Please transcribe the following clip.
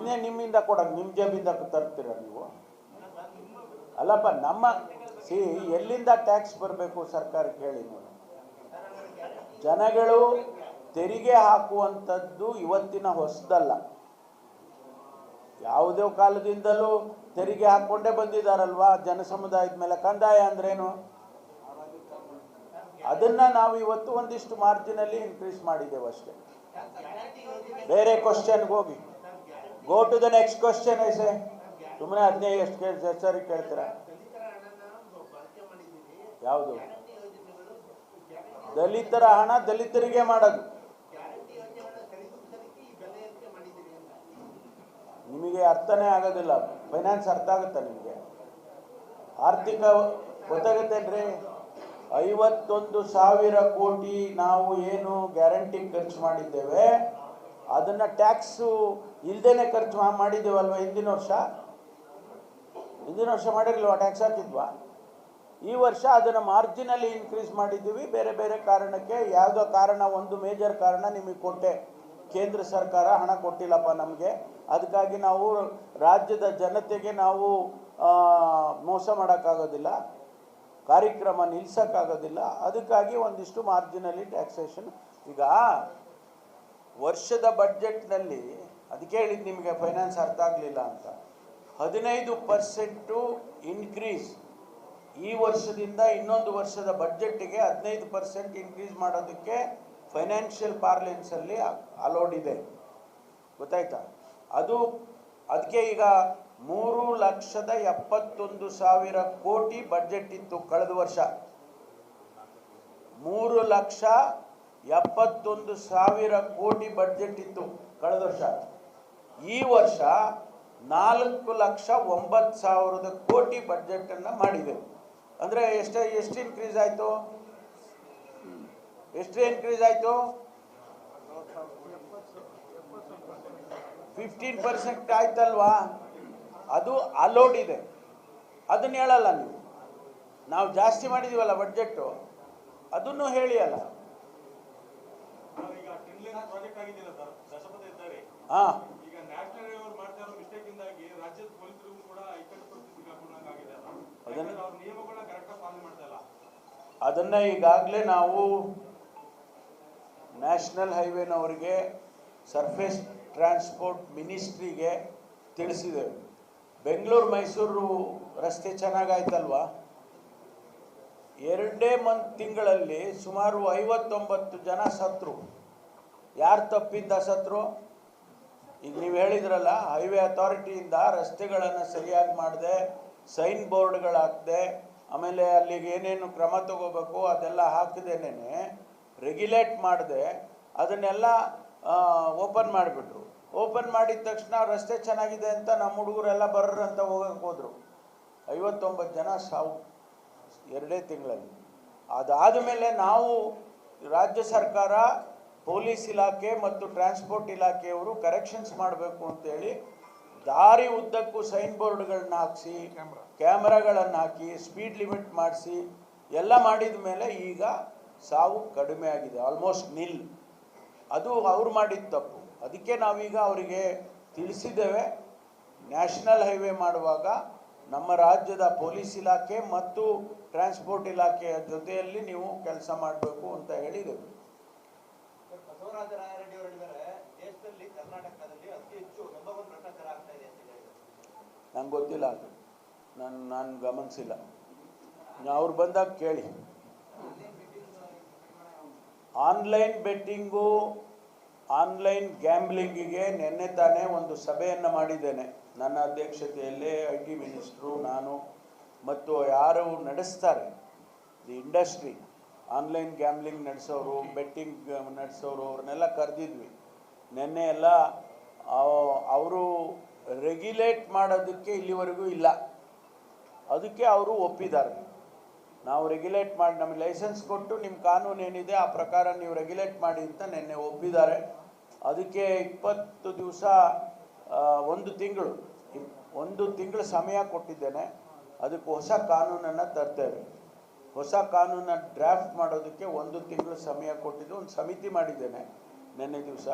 ಅದನ್ನೇ ನಿಮ್ಮಿಂದ ಕೊಡೋದು, ನಿಮ್ಮ ಜೇಬಿಂದ ತರ್ತೀರ ನೀವು? ಅಲ್ಲಪ್ಪ, ನಮ್ಮ ಎಲ್ಲಿಂದ ಟ್ಯಾಕ್ಸ್ ಬರಬೇಕು ಸರ್ಕಾರಕ್ಕೆ ಹೇಳಿ ನೋಡಿ. ಜನಗಳು ತೆರಿಗೆ ಹಾಕುವಂಥದ್ದು ಇವತ್ತಿನ ಹೊಸದಲ್ಲ, ಯಾವುದೇ ಕಾಲದಿಂದಲೂ ತೆರಿಗೆ ಹಾಕ್ಕೊಂಡೇ ಬಂದಿದ್ದಾರಲ್ವಾ ಜನಸಮುದಾಯದ ಮೇಲೆ. ಕಂದಾಯ ಅಂದ್ರೇನು? ಅದನ್ನು ನಾವು ಇವತ್ತು ಒಂದಿಷ್ಟು ಮಾರ್ಜಿನಲ್ಲಿ ಇನ್ಕ್ರೀಸ್ ಮಾಡಿದ್ದೇವೆ ಅಷ್ಟೇ. ಬೇರೆ ಕ್ವಶನ್ಗೆ ಹೋಗಿ. Go to the next question. ಐಸೆ ಸುಮ್ಮನೆ ಅದನ್ನೇ ಎಷ್ಟು ಸರಿ ಕೇಳ್ತೀರಾ? ಯಾವುದು? ದಲಿತರ ಹಣ ದಲಿತರಿಗೆ ಮಾಡೋದು. ನಿಮಗೆ ಅರ್ಥನೇ ಆಗೋದಿಲ್ಲ. ಫೈನಾನ್ಸ್ ಅರ್ಥ ಆಗುತ್ತಾ ನಿಮಗೆ? ಆರ್ಥಿಕ ಗೊತ್ತಾಗುತ್ತೇನ್ರಿ? 51,000 ಕೋಟಿ ನಾವು ಏನು ಗ್ಯಾರಂಟಿ ಖರ್ಚು ಮಾಡಿದ್ದೇವೆ ಅದನ್ನು ಟ್ಯಾಕ್ಸು ಇಲ್ದೇನೆ ಖರ್ಚು ಮಾಡಿದ್ದೇವಲ್ವ? ಹಿಂದಿನ ವರ್ಷ ಮಾಡಿರಲ್ವ? ಟ್ಯಾಕ್ಸ್ ಹಾಕಿದ್ವಾ? ಈ ವರ್ಷ ಅದನ್ನು ಮಾರ್ಜಿನಲ್ಲಿ ಇನ್ಕ್ರೀಸ್ ಮಾಡಿದ್ದೀವಿ. ಬೇರೆ ಬೇರೆ ಕಾರಣಕ್ಕೆ, ಯಾವುದೋ ಕಾರಣ, ಒಂದು ಮೇಜರ್ ಕಾರಣ ನಿಮಗೆ ಕೊಟ್ಟೆ, ಕೇಂದ್ರ ಸರ್ಕಾರ ಹಣ ಕೊಟ್ಟಿಲ್ಲಪ್ಪ ನಮಗೆ, ಅದಕ್ಕಾಗಿ ನಾವು ರಾಜ್ಯದ ಜನತೆಗೆ ನಾವು ಮೋಸ ಮಾಡೋಕ್ಕಾಗೋದಿಲ್ಲ, ಕಾರ್ಯಕ್ರಮ ನಿಲ್ಲಿಸೋಕ್ಕಾಗೋದಿಲ್ಲ, ಅದಕ್ಕಾಗಿ ಒಂದಿಷ್ಟು ಮಾರ್ಜಿನಲ್ಲಿ ಟ್ಯಾಕ್ಸೇಷನ್. ಈಗ ವರ್ಷದ ಬಡ್ಜೆಟ್ನಲ್ಲಿ ಅದಕ್ಕೆ ಹೇಳಿದ್ದು ನಿಮಗೆ ಫೈನಾನ್ಸ್ ಅರ್ಥ ಆಗಲಿಲ್ಲ ಅಂತ. 15% ಇನ್ಕ್ರೀಸ್ ಈ ವರ್ಷದಿಂದ ಇನ್ನೊಂದು ವರ್ಷದ ಬಡ್ಜೆಟ್ಟಿಗೆ 15% ಇನ್ಕ್ರೀಸ್ ಮಾಡೋದಕ್ಕೆ ಫೈನಾನ್ಷಿಯಲ್ ಪಾರ್ಲೆನ್ಸಲ್ಲಿ ಅಲೋಡ್ ಇದೆ, ಗೊತ್ತಾಯ್ತಾ? ಅದಕ್ಕೆ ಈಗ 3,71,000 ಕೋಟಿ ಬಡ್ಜೆಟ್ ಇತ್ತು ಕಳೆದ ವರ್ಷ. 3,71,000 ಕೋಟಿ ಬಡ್ಜೆಟ್ ಇತ್ತು ಕಳೆದ ವರ್ಷ. ಈ ವರ್ಷ 4,09,000 ಕೋಟಿ ಬಡ್ಜೆಟನ್ನು ಮಾಡಿದೆ. ಅಂದರೆ ಎಷ್ಟು ಇನ್ಕ್ರೀಸ್ ಆಯಿತು? ಎಷ್ಟು ಇನ್ಕ್ರೀಸ್ ಆಯಿತು? 15% ಆಯ್ತಲ್ವಾ? ಅದು ಅಲೋಡ್ ಇದೆ, ಅದನ್ನು ಹೇಳಲ್ಲ ನೀವು. ನಾವು ಜಾಸ್ತಿ ಮಾಡಿದೀವಲ್ಲ ಬಡ್ಜೆಟ್ಟು, ಅದನ್ನು ಹೇಳಿ ಅಲ್ಲ. ಹಾಂ, ಅದನ್ನ ಈಗಾಗಲೇ ನಾವು ನ್ಯಾಷನಲ್ ಹೈವೇನವರಿಗೆ, ಸರ್ಫೇಸ್ ಟ್ರಾನ್ಸ್ಪೋರ್ಟ್ ಮಿನಿಸ್ಟ್ರಿಗೆ ತಿಳಿಸಿದ್ದೇವೆ. ಬೆಂಗಳೂರು ಮೈಸೂರು ರಸ್ತೆ ಚೆನ್ನಾಗಾಯ್ತಲ್ವಾ? 2 ತಿಂಗಳಲ್ಲಿ ಸುಮಾರು 59 ಜನ ಸತ್ರು. ಯಾರು ತಪ್ಪಿಂದ ಸತ್ರು? ಈಗ ನೀವು ಹೇಳಿದ್ರಲ್ಲ, ಹೈವೇ ಅಥಾರಿಟಿಯಿಂದ ರಸ್ತೆಗಳನ್ನು ಸರಿಯಾಗಿ ಮಾಡದೆ, ಸೈನ್ ಬೋರ್ಡ್ಗಳಾಕದೆ, ಆಮೇಲೆ ಅಲ್ಲಿಗೆ ಏನೇನು ಕ್ರಮ ತಗೋಬೇಕು ಅದೆಲ್ಲ ಹಾಕದೇನೆ, ರೆಗ್ಯುಲೇಟ್ ಮಾಡದೆ ಅದನ್ನೆಲ್ಲ ಓಪನ್ ಮಾಡಿಬಿಟ್ರು. ಓಪನ್ ಮಾಡಿದ ತಕ್ಷಣ ರಸ್ತೆ ಚೆನ್ನಾಗಿದೆ ಅಂತ ನಮ್ಮ ಹುಡುಗರೆಲ್ಲ ಬರ್ರಂತ ಹೋಗಕ್ಕೆ ಹೋದರು. 59 ಜನ ಸಾವು 2 ತಿಂಗಳಲ್ಲಿ. ಅದಾದ ಮೇಲೆ ನಾವು ರಾಜ್ಯ ಸರ್ಕಾರ, ಪೊಲೀಸ್ ಇಲಾಖೆ ಮತ್ತು ಟ್ರಾನ್ಸ್ಪೋರ್ಟ್ ಇಲಾಖೆಯವರು ಕರೆಕ್ಷನ್ಸ್ ಮಾಡಬೇಕು ಅಂತೇಳಿ ದಾರಿ ಉದ್ದಕ್ಕೂ ಸೈನ್ ಬೋರ್ಡ್ಗಳನ್ನ ಹಾಕಿಸಿ, ಕ್ಯಾಮ್ರಾಗಳನ್ನು ಹಾಕಿ, ಸ್ಪೀಡ್ ಲಿಮಿಟ್ ಮಾಡಿಸಿ ಎಲ್ಲ ಮಾಡಿದ ಮೇಲೆ ಈಗ ಸಾವು ಕಡಿಮೆ ಆಗಿದೆ, ಆಲ್ಮೋಸ್ಟ್ ನಿಲ್. ಅದು ಅವ್ರು ಮಾಡಿದ ತಪ್ಪು. ಅದಕ್ಕೆ ನಾವೀಗ ಅವರಿಗೆ ತಿಳಿಸಿದ್ದೇವೆ, ನ್ಯಾಷನಲ್ ಹೈವೇ ಮಾಡುವಾಗ ನಮ್ಮ ರಾಜ್ಯದ ಪೊಲೀಸ್ ಇಲಾಖೆ ಮತ್ತು ಟ್ರಾನ್ಸ್ಪೋರ್ಟ್ ಇಲಾಖೆಯ ಜೊತೆಯಲ್ಲಿ ನೀವು ಕೆಲಸ ಮಾಡಬೇಕು ಅಂತ ಹೇಳಿದ್ದೇವೆ. ನಂಗೆ ಗೊತ್ತಿಲ್ಲ, ಅದು ನಾನು ಗಮನಿಸಿಲ್ಲ. ಅವ್ರು ಬಂದಾಗ ಕೇಳಿ. ಆನ್ಲೈನ್ ಬೆಟ್ಟಿಂಗು, ಆನ್ಲೈನ್ ಗ್ಯಾಂಬ್ಲಿಂಗಿಗೆ ನಿನ್ನೆ ತಾನೇ ಒಂದು ಸಭೆಯನ್ನು ಮಾಡಿದ್ದೇನೆ ನನ್ನ ಅಧ್ಯಕ್ಷತೆಯಲ್ಲಿ. IT ಮಿನಿಸ್ಟ್ರು, ನಾನು ಮತ್ತು ಯಾರು ನಡೆಸ್ತಾರೆ ದಿ ಇಂಡಸ್ಟ್ರಿ, ಆನ್ಲೈನ್ ಗ್ಯಾಂಬ್ಲಿಂಗ್ ನಡೆಸೋರು, ಬೆಟ್ಟಿಂಗ್ ನಡೆಸೋರು, ಅವ್ರನ್ನೆಲ್ಲ ಕರೆದಿದ್ವಿ ನಿನ್ನೆ ಎಲ್ಲ. ಅವರು ರೆಗ್ಯುಲೇಟ್ ಮಾಡೋದಕ್ಕೆ ಇಲ್ಲಿವರೆಗೂ ಇಲ್ಲ, ಅದಕ್ಕೆ ಅವರು ಒಪ್ಪಿದ್ದಾರೆ. ನಾವು ರೆಗ್ಯುಲೇಟ್ ಮಾಡಿ, ನಮಗೆ ಲೈಸೆನ್ಸ್ ಕೊಟ್ಟು ನಿಮ್ಮ ಕಾನೂನು ಏನಿದೆ ಆ ಪ್ರಕಾರ ನೀವು ರೆಗ್ಯುಲೇಟ್ ಮಾಡಿ ಅಂತ ನಿನ್ನೆ ಒಪ್ಪಿದ್ದಾರೆ. ಅದಕ್ಕೆ 20 ದಿವಸ, 1 ತಿಂಗಳು ಸಮಯ ಕೊಟ್ಟಿದ್ದೇನೆ. ಅದಕ್ಕೆ ಹೊಸ ಕಾನೂನನ್ನು ತರ್ತೇವೆ. ಹೊಸ ಕಾನೂನನ್ನು ಡ್ರಾಫ್ಟ್ ಮಾಡೋದಕ್ಕೆ 1 ತಿಂಗಳು ಸಮಯ ಕೊಟ್ಟಿದ್ದು, ಒಂದು ಸಮಿತಿ ಮಾಡಿದ್ದೇನೆ ನಿನ್ನೆ ದಿವಸ.